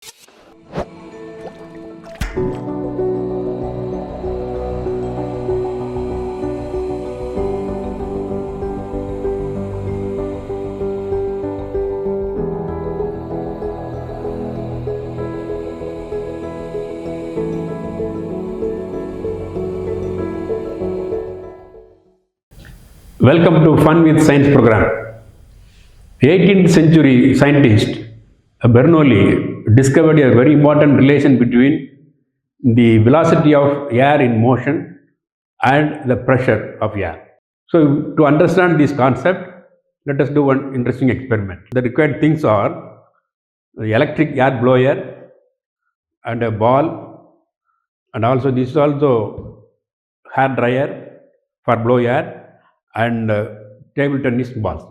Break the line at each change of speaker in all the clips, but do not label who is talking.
Welcome to Fun with Science program. 18th century scientist Bernoulli discovered a very important relation between the velocity of air in motion and the pressure of air. So to understand this concept, let us do one interesting experiment. The required things are the electric air blower and a ball, and also this is also hair dryer for blow air and table tennis balls.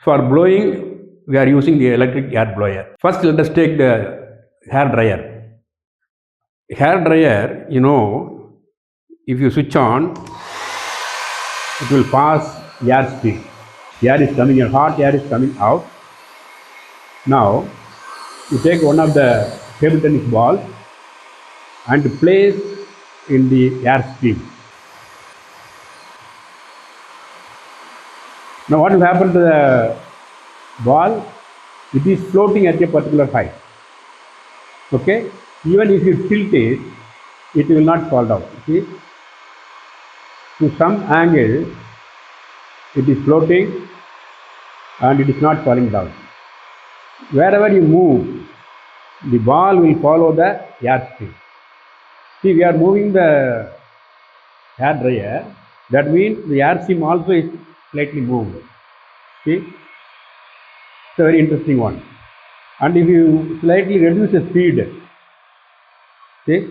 For blowing, we are using the electric air blower. First, let us take the hair dryer. Hair dryer, if you switch on, it will pass air stream. Air is coming in, hot air is coming out. Now, you take one of the table tennis balls and place in the air stream. Now what will happen to the ball? It is floating at a particular height. Okay? Even if you tilt it, it will not fall down. See? To some angle, it is floating and it is not falling down. Wherever you move, the ball will follow the air stream. See, we are moving the hair dryer. That means the air stream also is slightly moved. See, it's a very interesting one. And if you slightly reduce the speed, see,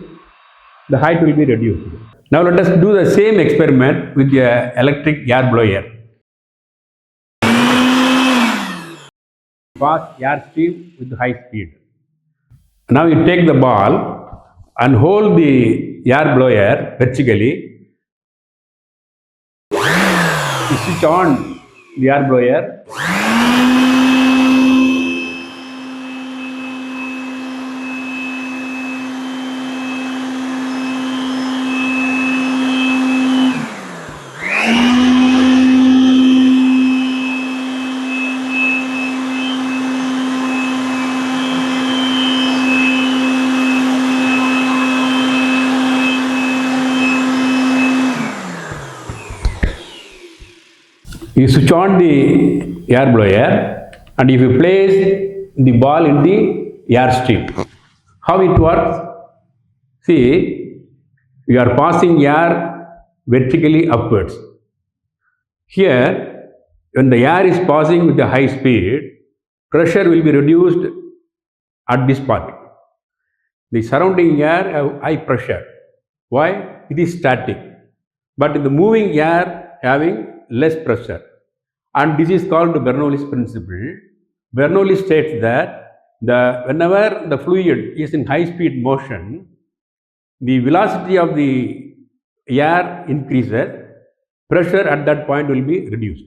the height will be reduced. Now let us do the same experiment with the electric air blower. Pass air stream with high speed. Now you take the ball and hold the air blower vertically. You switch on the air blower. You switch on the air blower and if you place the ball in the air stream, how it works? See, you are passing air vertically upwards. Here, when the air is passing with a high speed, pressure will be reduced at this part. The surrounding air have high pressure. Why? It is static. But in the moving air having less pressure, and this is called Bernoulli's principle. Bernoulli states that whenever the fluid is in high speed motion, the velocity of the air increases, pressure at that point will be reduced.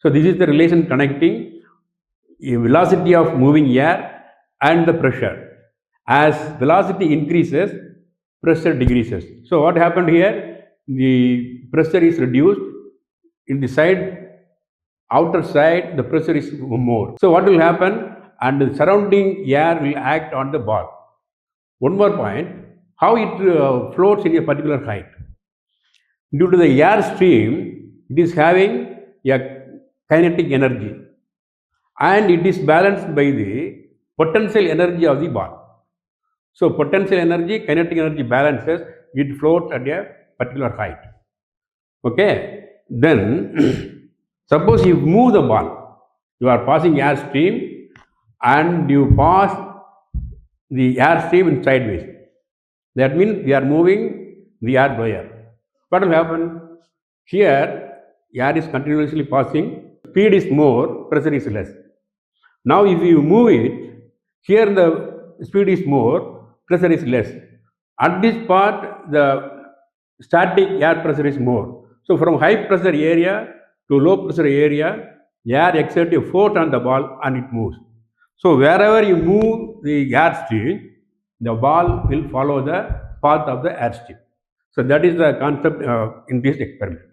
So this is the relation connecting the velocity of moving air and the pressure. As velocity increases, pressure decreases. So what happened here? The pressure is reduced. In the outer side, the pressure is more. So what will happen? And the surrounding air will act on the ball. One more point, how it floats in a particular height. Due to the air stream, it is having a kinetic energy and it is balanced by the potential energy of the ball. So potential energy, kinetic energy balances, it floats at a particular height. Okay? Then, suppose you move the ball, you are passing air stream and you pass the air stream in sideways. That means we are moving the air blower. What will happen? Here, air is continuously passing, speed is more, pressure is less. Now, if you move it, here the speed is more, pressure is less. At this part, the static air pressure is more. So from high pressure area to low pressure area, air exerts a force on the ball and it moves. So wherever you move the air stream, the ball will follow the path of the air stream. So that is the concept in this experiment.